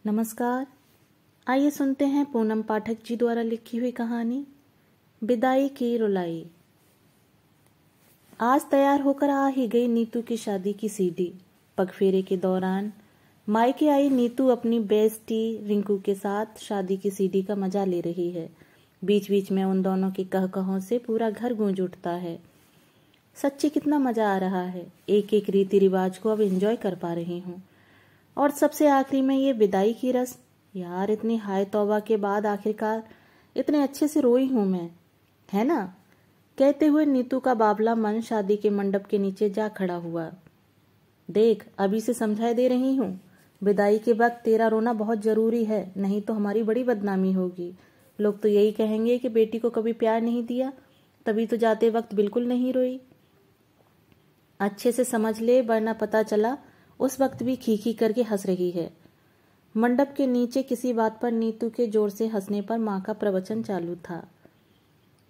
नमस्कार। आइए सुनते हैं पूनम पाठक जी द्वारा लिखी हुई कहानी विदाई की रुलाई। आज तैयार होकर आ ही गई नीतू की शादी की सीडी। पगफेरे के दौरान मायके आई नीतू अपनी बेस्टी रिंकू के साथ शादी की सीडी का मजा ले रही है। बीच बीच में उन दोनों के कहकहों से पूरा घर गूंज उठता है। सच्ची कितना मजा आ रहा है। एक एक रीति रिवाज को अब एंजॉय कर पा रही हूँ। और सबसे आखिरी में ये विदाई की रस्म। यार इतनी हाय तौबा के बाद आखिरकार इतने अच्छे से रोई हूं मैं, है ना? कहते हुए नीतू का बाबला मन शादी के मंडप के नीचे जा खड़ा हुआ। देख, अभी से समझाई दे रही हूँ, विदाई के वक्त तेरा रोना बहुत जरूरी है, नहीं तो हमारी बड़ी बदनामी होगी। लोग तो यही कहेंगे कि बेटी को कभी प्यार नहीं दिया, तभी तो जाते वक्त बिल्कुल नहीं रोई। अच्छे से समझ ले, वरना पता चला उस वक्त भी खीखी करके हंस रही है। मंडप के नीचे किसी बात पर नीतू के जोर से हंसने पर माँ का प्रवचन चालू था।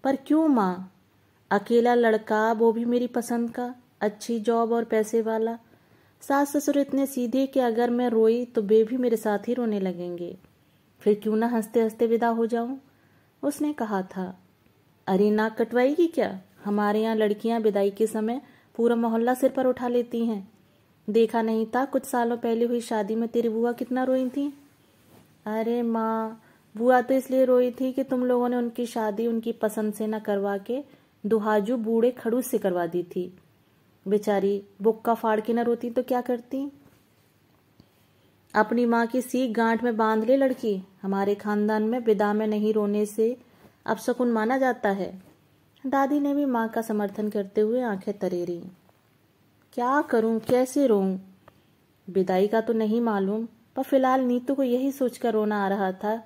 पर क्यों माँ? अकेला लड़का, वो भी मेरी पसंद का, अच्छी जॉब और पैसे वाला। सास ससुर इतने सीधे कि अगर मैं रोई तो वे भी मेरे साथ ही रोने लगेंगे। फिर क्यों ना हंसते हंसते विदा हो जाऊं? उसने कहा था। अरे नाक कटवाएगी क्या? हमारे यहाँ लड़कियां विदाई के समय पूरा मोहल्ला सिर पर उठा लेती हैं। देखा नहीं था कुछ सालों पहले हुई शादी में तेरी बुआ कितना रोई थी? अरे माँ, बुआ तो इसलिए रोई थी कि तुम लोगों ने उनकी शादी उनकी पसंद से न करवा के दुहाजू बूढ़े खड़ूस से करवा दी थी। बेचारी बुक्का फाड़ के न रोती तो क्या करती? अपनी माँ की सीख गांठ में बांध ले लड़की। हमारे खानदान में विदा में नहीं रोने से अपशकुन माना जाता है। दादी ने भी माँ का समर्थन करते हुए आंखें तरेरी। क्या करूं, कैसे रोऊं? विदाई का तो नहीं मालूम, पर फिलहाल नीतू को यही सोचकर रोना आ रहा था,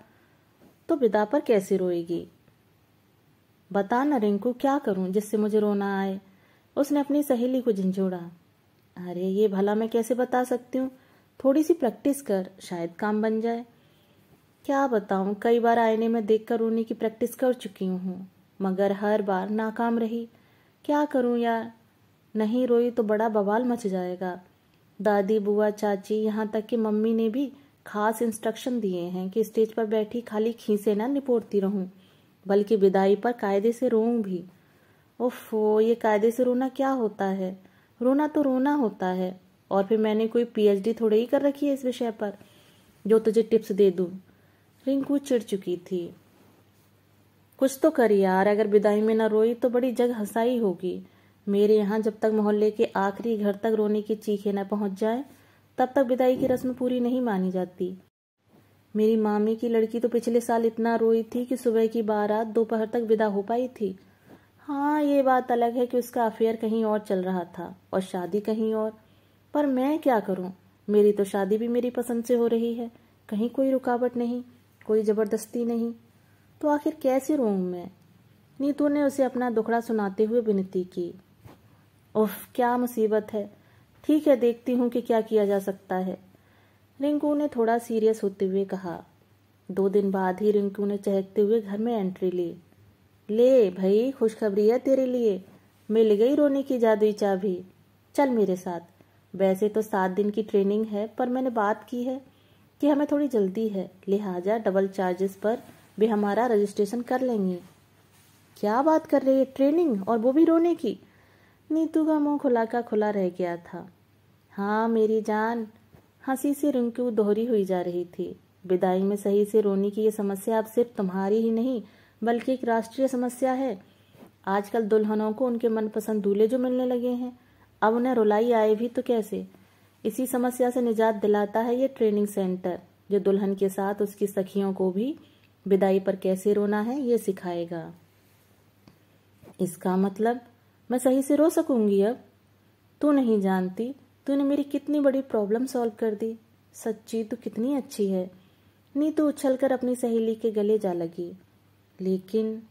तो विदा पर कैसे रोएगी? बता ना रिंकू, क्या करूं जिससे मुझे रोना आए? उसने अपनी सहेली को झंझोड़ा। अरे ये भला मैं कैसे बता सकती हूँ? थोड़ी सी प्रैक्टिस कर, शायद काम बन जाए। क्या बताऊं, कई बार आईने में देखकर रोने की प्रैक्टिस कर चुकी हूँ, मगर हर बार नाकाम रही। क्या करूं यार? नहीं रोई तो बड़ा बवाल मच जाएगा। दादी, बुआ, चाची, यहाँ तक कि मम्मी ने भी खास इंस्ट्रक्शन दिए हैं कि स्टेज पर बैठी खाली खीसे ना निपोड़ती रहूं, बल्कि विदाई पर कायदे से रोऊं भी। ओफो, ये कायदे से रोना क्या होता है? रोना तो रोना होता है। और फिर मैंने कोई पीएचडी थोड़ी ही कर रखी है इस विषय पर जो तुझे टिप्स दे दूं। रिंकू चिढ़ चुकी थी। कुछ तो कर यार, अगर विदाई में न रोई तो बड़ी जग हंसाई होगी। मेरे यहाँ जब तक मोहल्ले के आखिरी घर तक रोने की चीखें न पहुंच जाए, तब तक विदाई की रस्म पूरी नहीं मानी जाती। मेरी मामी की लड़की तो पिछले साल इतना रोई थी कि सुबह की बारात दोपहर तक विदा हो पाई थी। हाँ, ये बात अलग है कि उसका अफेयर कहीं और चल रहा था और शादी कहीं और। पर मैं क्या करूं? मेरी तो शादी भी मेरी पसंद से हो रही है, कहीं कोई रुकावट नहीं, कोई जबरदस्ती नहीं। तो आखिर कैसे रोऊं मैं? नीतू ने उसे अपना दुखड़ा सुनाते हुए विनती की। उफ, क्या मुसीबत है। ठीक है, देखती हूँ कि क्या किया जा सकता है, रिंकू ने थोड़ा सीरियस होते हुए कहा। 2 दिन बाद ही रिंकू ने चहकते हुए घर में एंट्री ली। ले भाई, खुशखबरी है तेरे लिए, मिल गई रोने की जादुई चाबी। चल मेरे साथ। वैसे तो 7 दिन की ट्रेनिंग है, पर मैंने बात की है कि हमें थोड़ी जल्दी है, लिहाजा डबल चार्जेस पर वे हमारा रजिस्ट्रेशन कर लेंगे। क्या बात कर रही है? ट्रेनिंग, और वो भी रोने की? नीतू का मुंह खुला का खुला रह गया था। हाँ मेरी जान, हंसी से रिंकू दोहरी हुई जा रही थी। विदाई में सही से रोने की ये समस्या अब सिर्फ तुम्हारी ही नहीं, बल्कि एक राष्ट्रीय समस्या है। आजकल दुल्हनों को उनके मनपसंद दूल्हे जो मिलने लगे हैं, अब उन्हें रुलाई आए भी तो कैसे? इसी समस्या से निजात दिलाता है ये ट्रेनिंग सेंटर, जो दुल्हन के साथ उसकी सखियों को भी विदाई पर कैसे रोना है ये सिखाएगा। इसका मतलब मैं सही से रो सकूंगी अब? तू नहीं जानती, तूने मेरी कितनी बड़ी प्रॉब्लम सॉल्व कर दी। सच्ची तू कितनी अच्छी है। नीतू उछलकर अपनी सहेली के गले जा लगी। लेकिन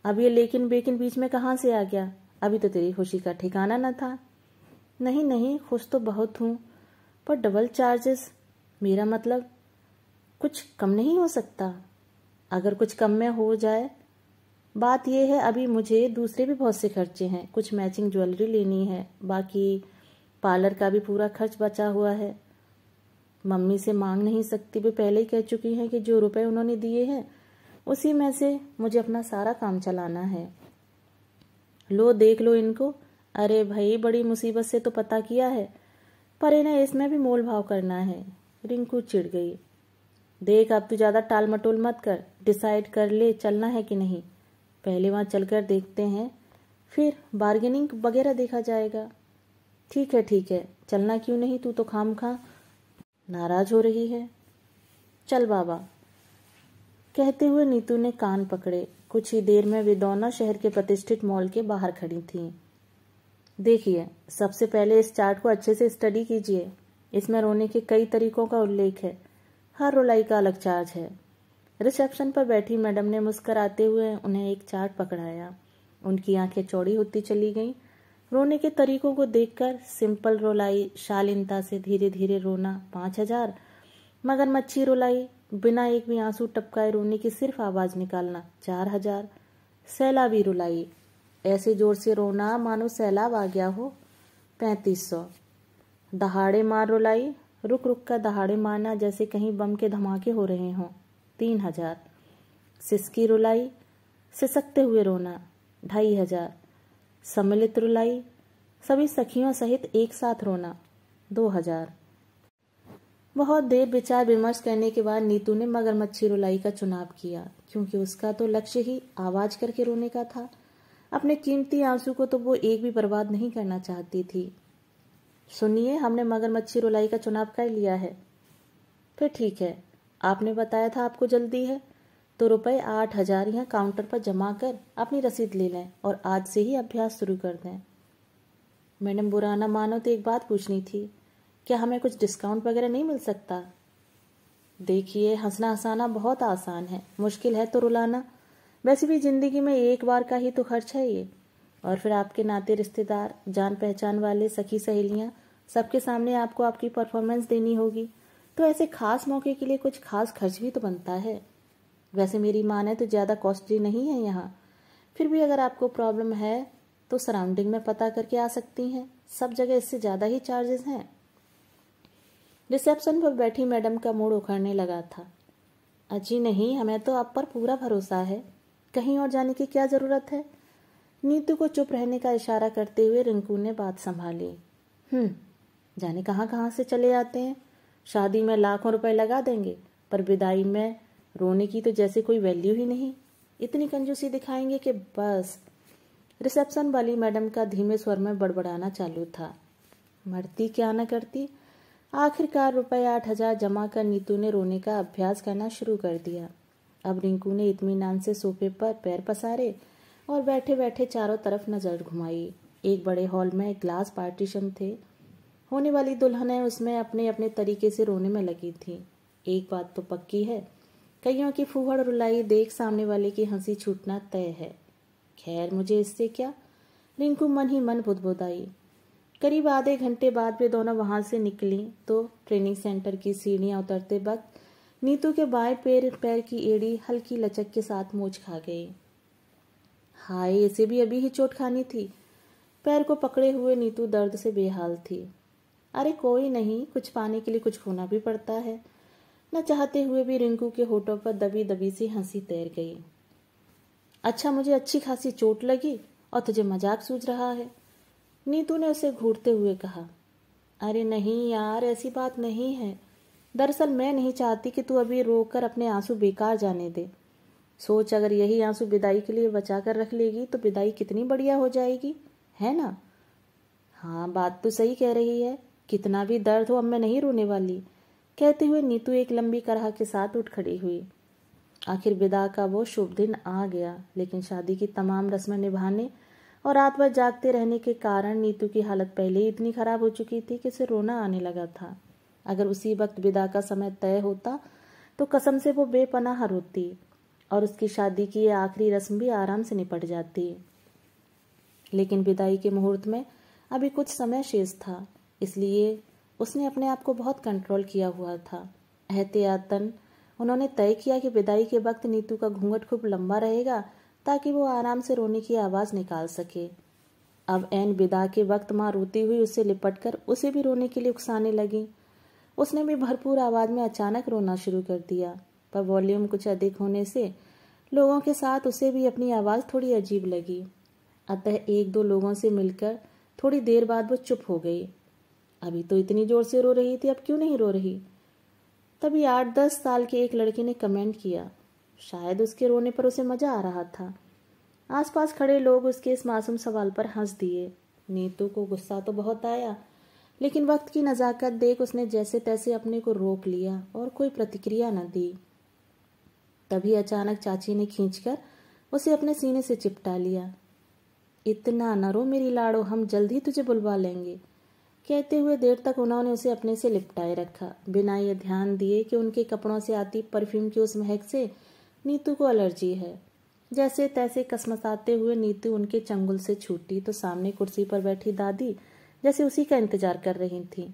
अब ये लेकिन बेकिन बीच में कहाँ से आ गया? अभी तो तेरी खुशी का ठिकाना न था। नहीं नहीं, खुश तो बहुत हूँ, पर डबल चार्जेस, मेरा मतलब कुछ कम नहीं हो सकता? अगर कुछ कम में हो जाए? बात यह है, अभी मुझे दूसरे भी बहुत से खर्चे हैं। कुछ मैचिंग ज्वेलरी लेनी है, बाकी पार्लर का भी पूरा खर्च बचा हुआ है। मम्मी से मांग नहीं सकती, वे पहले ही कह चुकी हैं कि जो रुपए उन्होंने दिए हैं उसी में से मुझे अपना सारा काम चलाना है। लो देख लो इनको। अरे भाई, बड़ी मुसीबत से तो पता किया है, पर इन्हें इसमें भी मोल भाव करना है। रिंकू चिढ़ गई। देख, अब तू ज़्यादा टाल मटोल मत कर, डिसाइड कर ले चलना है कि नहीं। पहले वहाँ चलकर देखते हैं, फिर बार्गेनिंग वगैरह देखा जाएगा। ठीक है, चलना क्यों नहीं, तू तो खामखा नाराज हो रही है। चल बाबा। कहते हुए नीतू ने कान पकड़े। कुछ ही देर में वे दोनों शहर के प्रतिष्ठित मॉल के बाहर खड़ी थीं। देखिए, सबसे पहले इस चार्ट को अच्छे से स्टडी कीजिए। इसमें रोने के कई तरीकों का उल्लेख है। हर रुलाई का अलग चार्ज है। रिसेप्शन पर बैठी मैडम ने मुस्कुराते हुए उन्हें एक चार्ट पकड़ाया। उनकी आंखें चौड़ी होती चली गईं। रोने के तरीकों को देखकर सिंपल रुलाई, शालीनता से धीरे धीरे रोना 5,000, मगरमच्छी रुलाई, बिना एक भी आंसू टपकाए रोने की सिर्फ आवाज निकालना 4,000, सैलाबी रुलाई, ऐसे जोर से रोना मानो सैलाब आ गया हो 3,500, दहाड़े मार रुलाई, रुक रुक कर दहाड़े मारना जैसे कहीं बम के धमाके हो रहे हों 3,000, सिसकी रुलाई, सिसकते हुए रोना 2,500, सम्मिलित रुलाई, सभी सखियों सहित एक साथ रोना 2,000। बहुत देर विचार विमर्श करने के बाद नीतू ने मगरमच्छी रुलाई का चुनाव किया, क्योंकि उसका तो लक्ष्य ही आवाज करके रोने का था। अपने कीमती आंसू को तो वो एक भी बर्बाद नहीं करना चाहती थी। सुनिए, हमने मगरमच्छी रुलाई का चुनाव कर लिया है। फिर ठीक है, आपने बताया था आपको जल्दी है, तो रुपए 8,000 यहाँ काउंटर पर जमा कर अपनी रसीद ले लें और आज से ही अभ्यास शुरू कर दें। मैडम, बुरा ना मानो तो एक बात पूछनी थी, क्या हमें कुछ डिस्काउंट वगैरह नहीं मिल सकता? देखिए, हंसना हंसाना बहुत आसान है, मुश्किल है तो रुलाना। वैसे भी जिंदगी में एक बार का ही तो खर्च है ये, और फिर आपके नाते रिश्तेदार, जान पहचान वाले, सखी सहेलियां, सबके सामने आपको आपकी परफॉर्मेंस देनी होगी, तो ऐसे खास मौके के लिए कुछ खास खर्च भी तो बनता है। वैसे मेरी माने तो ज़्यादा कॉस्टली नहीं है यहाँ, फिर भी अगर आपको प्रॉब्लम है तो सराउंडिंग में पता करके आ सकती हैं, सब जगह इससे ज़्यादा ही चार्जेस हैं। रिसेप्शन पर बैठी मैडम का मूड उखड़ने लगा था। अजी नहीं, हमें तो आप पर पूरा भरोसा है, कहीं और जाने की क्या ज़रूरत है। नीतू को चुप रहने का इशारा करते हुए रिंकू ने बात संभाली। जाने कहाँ कहाँ से चले आते हैं, शादी में लाखों रुपए लगा देंगे, पर विदाई में रोने की तो जैसे कोई वैल्यू ही नहीं। इतनी कंजूसी दिखाएंगे कि बस। रिसेप्शन वाली मैडम का धीमे स्वर में बड़बड़ाना चालू था। मरती क्या न करती। आखिरकार रुपए 8,000 जमा कर नीतू ने रोने का अभ्यास करना शुरू कर दिया। अब रिंकू ने इत्मीनान से सोफे पर पैर पसारे और बैठे बैठे चारों तरफ नजर घुमाई। एक बड़े हॉल में ग्लास पार्टीशन थे। होने वाली दुल्हनें उसमें अपने अपने तरीके से रोने में लगी थी। एक बात तो पक्की है, कईयों की फूहड़ रुलाई देख सामने वाले की हंसी छूटना तय है। खैर, मुझे इससे क्या, रिंकू मन ही मन बुदबुदाई। करीब आधे घंटे बाद वे दोनों वहां से निकली तो ट्रेनिंग सेंटर की सीढ़ियां उतरते वक्त नीतू के बाएं पैर की एड़ी हल्की लचक के साथ मोच खा गई। हाय, इसे भी अभी ही चोट खानी थी। पैर को पकड़े हुए नीतू दर्द से बेहाल थी। अरे कोई नहीं, कुछ पाने के लिए कुछ खोना भी पड़ता है। न चाहते हुए भी रिंकू के होठों पर दबी दबी सी हंसी तैर गई। अच्छा, मुझे अच्छी खासी चोट लगी और तुझे मजाक सूझ रहा है, नीतू ने उसे घूरते हुए कहा। अरे नहीं यार, ऐसी बात नहीं है। दरअसल मैं नहीं चाहती कि तू अभी रोकर अपने आंसू बेकार जाने दे। सोच, अगर यही आंसू विदाई के लिए बचा कर रख लेगी तो विदाई कितनी बढ़िया हो जाएगी, है ना? हाँ, बात तो सही कह रही है। कितना भी दर्द हो, अब मैं नहीं रोने वाली। कहते हुए नीतू एक लंबी कराह के साथ उठ खड़ी हुई। आखिर विदा का वो शुभ दिन आ गया, लेकिन शादी की तमाम रस्में निभाने और रात भर जागते रहने के कारण नीतू की हालत पहले ही इतनी खराब हो चुकी थी कि उसे रोना आने लगा था। अगर उसी वक्त विदा का समय तय होता तो कसम से वो बेपनाह रोती और उसकी शादी की ये आखिरी रस्म भी आराम से निपट जाती। लेकिन विदाई के मुहूर्त में अभी कुछ समय शेष था, इसलिए उसने अपने आप को बहुत कंट्रोल किया हुआ था। एहतियातन उन्होंने तय किया कि विदाई के वक्त नीतू का घूंघट खूब लंबा रहेगा ताकि वो आराम से रोने की आवाज़ निकाल सके। अब ऐन विदा के वक्त माँ रोती हुई उससे लिपटकर उसे भी रोने के लिए उकसाने लगी। उसने भी भरपूर आवाज़ में अचानक रोना शुरू कर दिया, पर वॉल्यूम कुछ अधिक होने से लोगों के साथ उसे भी अपनी आवाज़ थोड़ी अजीब लगी। अतः एक दो लोगों से मिलकर थोड़ी देर बाद वो चुप हो गई। अभी तो इतनी जोर से रो रही थी, अब क्यों नहीं रो रही? तभी 8-10 साल के एक लड़के ने कमेंट किया। शायद उसके रोने पर उसे मजा आ रहा था। आसपास खड़े लोग उसके इस मासूम सवाल पर हंस दिए। नीतू को गुस्सा तो बहुत आया, लेकिन वक्त की नज़ाकत देख उसने जैसे तैसे अपने को रोक लिया और कोई प्रतिक्रिया न दी। तभी अचानक चाची ने खींचकर उसे अपने सीने से चिपटा लिया। इतना न रो मेरी लाड़ो, हम जल्द ही तुझे बुलवा लेंगे। कहते हुए देर तक उन्होंने उसे अपने से लिपटाए रखा, बिना ये ध्यान दिए कि उनके कपड़ों से आती परफ्यूम की उस महक से नीतू को एलर्जी है। जैसे तैसे कसमसाते हुए नीतू उनके चंगुल से छूटी तो सामने कुर्सी पर बैठी दादी जैसे उसी का इंतजार कर रही थी,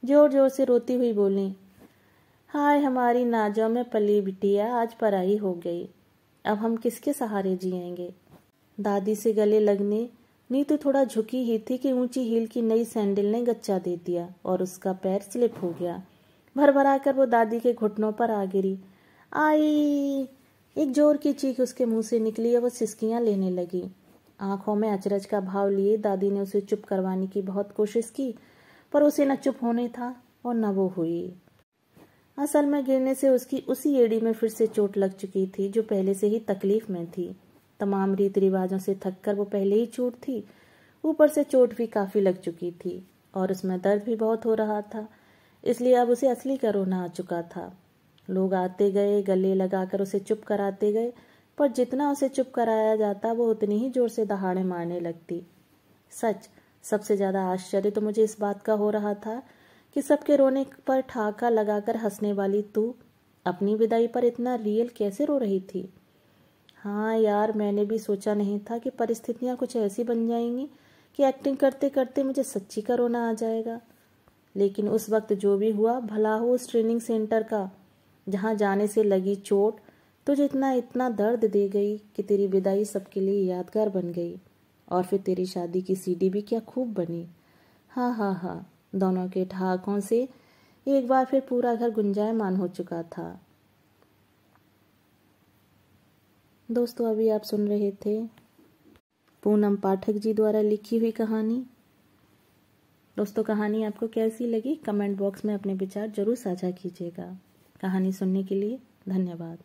जोर जोर से रोती हुई बोली, हाय हमारी नाजों में पली बिटिया आज पराई हो गई, अब हम किसके सहारे जिएंगे। दादी से गले लगने नीतू थोड़ा झुकी ही थी कि ऊंची हील की नई सैंडल ने गच्चा दे दिया और उसका पैर स्लिप हो गया। भरभरा कर वो दादी के घुटनों पर आ गिरी। आई! एक जोर की चीख उसके मुंह से निकली और वो सिसकियां लेने लगी। आंखों में अचरज का भाव लिए दादी ने उसे चुप करवाने की बहुत कोशिश की, पर उसे न चुप होने था और न वो हुई। असल में गिरने से उसकी उसी एड़ी में फिर से चोट लग चुकी थी जो पहले से ही तकलीफ में थी। तमाम रीति रिवाजों से थककर वो पहले ही चोट थी, ऊपर से चोट भी काफी लग चुकी थी और उसमें दर्द भी बहुत हो रहा था, इसलिए अब उसे असली का रोना आ चुका था। लोग आते गए, गले लगाकर उसे चुप कराते गए, पर जितना उसे चुप कराया जाता वो उतनी ही जोर से दहाड़े मारने लगती। सच, सबसे ज्यादा आश्चर्य तो मुझे इस बात का हो रहा था कि सबके रोने पर ठाका लगाकर हंसने वाली तू अपनी विदाई पर इतना रियल कैसे रो रही थी। हाँ यार, मैंने भी सोचा नहीं था कि परिस्थितियाँ कुछ ऐसी बन जाएंगी कि एक्टिंग करते करते मुझे सच्ची का रोना आ जाएगा। लेकिन उस वक्त जो भी हुआ, भला हो उस ट्रेनिंग सेंटर का, जहाँ जाने से लगी चोट तुझे इतना दर्द दे गई कि तेरी विदाई सबके लिए यादगार बन गई। और फिर तेरी शादी की सीडी भी क्या खूब बनी। हाँ हाँ हाँ, दोनों के ठहाकों से एक बार फिर पूरा घर गुंजायमान हो चुका था। दोस्तों, अभी आप सुन रहे थे पूनम पाठक जी द्वारा लिखी हुई कहानी। दोस्तों, कहानी आपको कैसी लगी कमेंट बॉक्स में अपने विचार जरूर साझा कीजिएगा। कहानी सुनने के लिए धन्यवाद।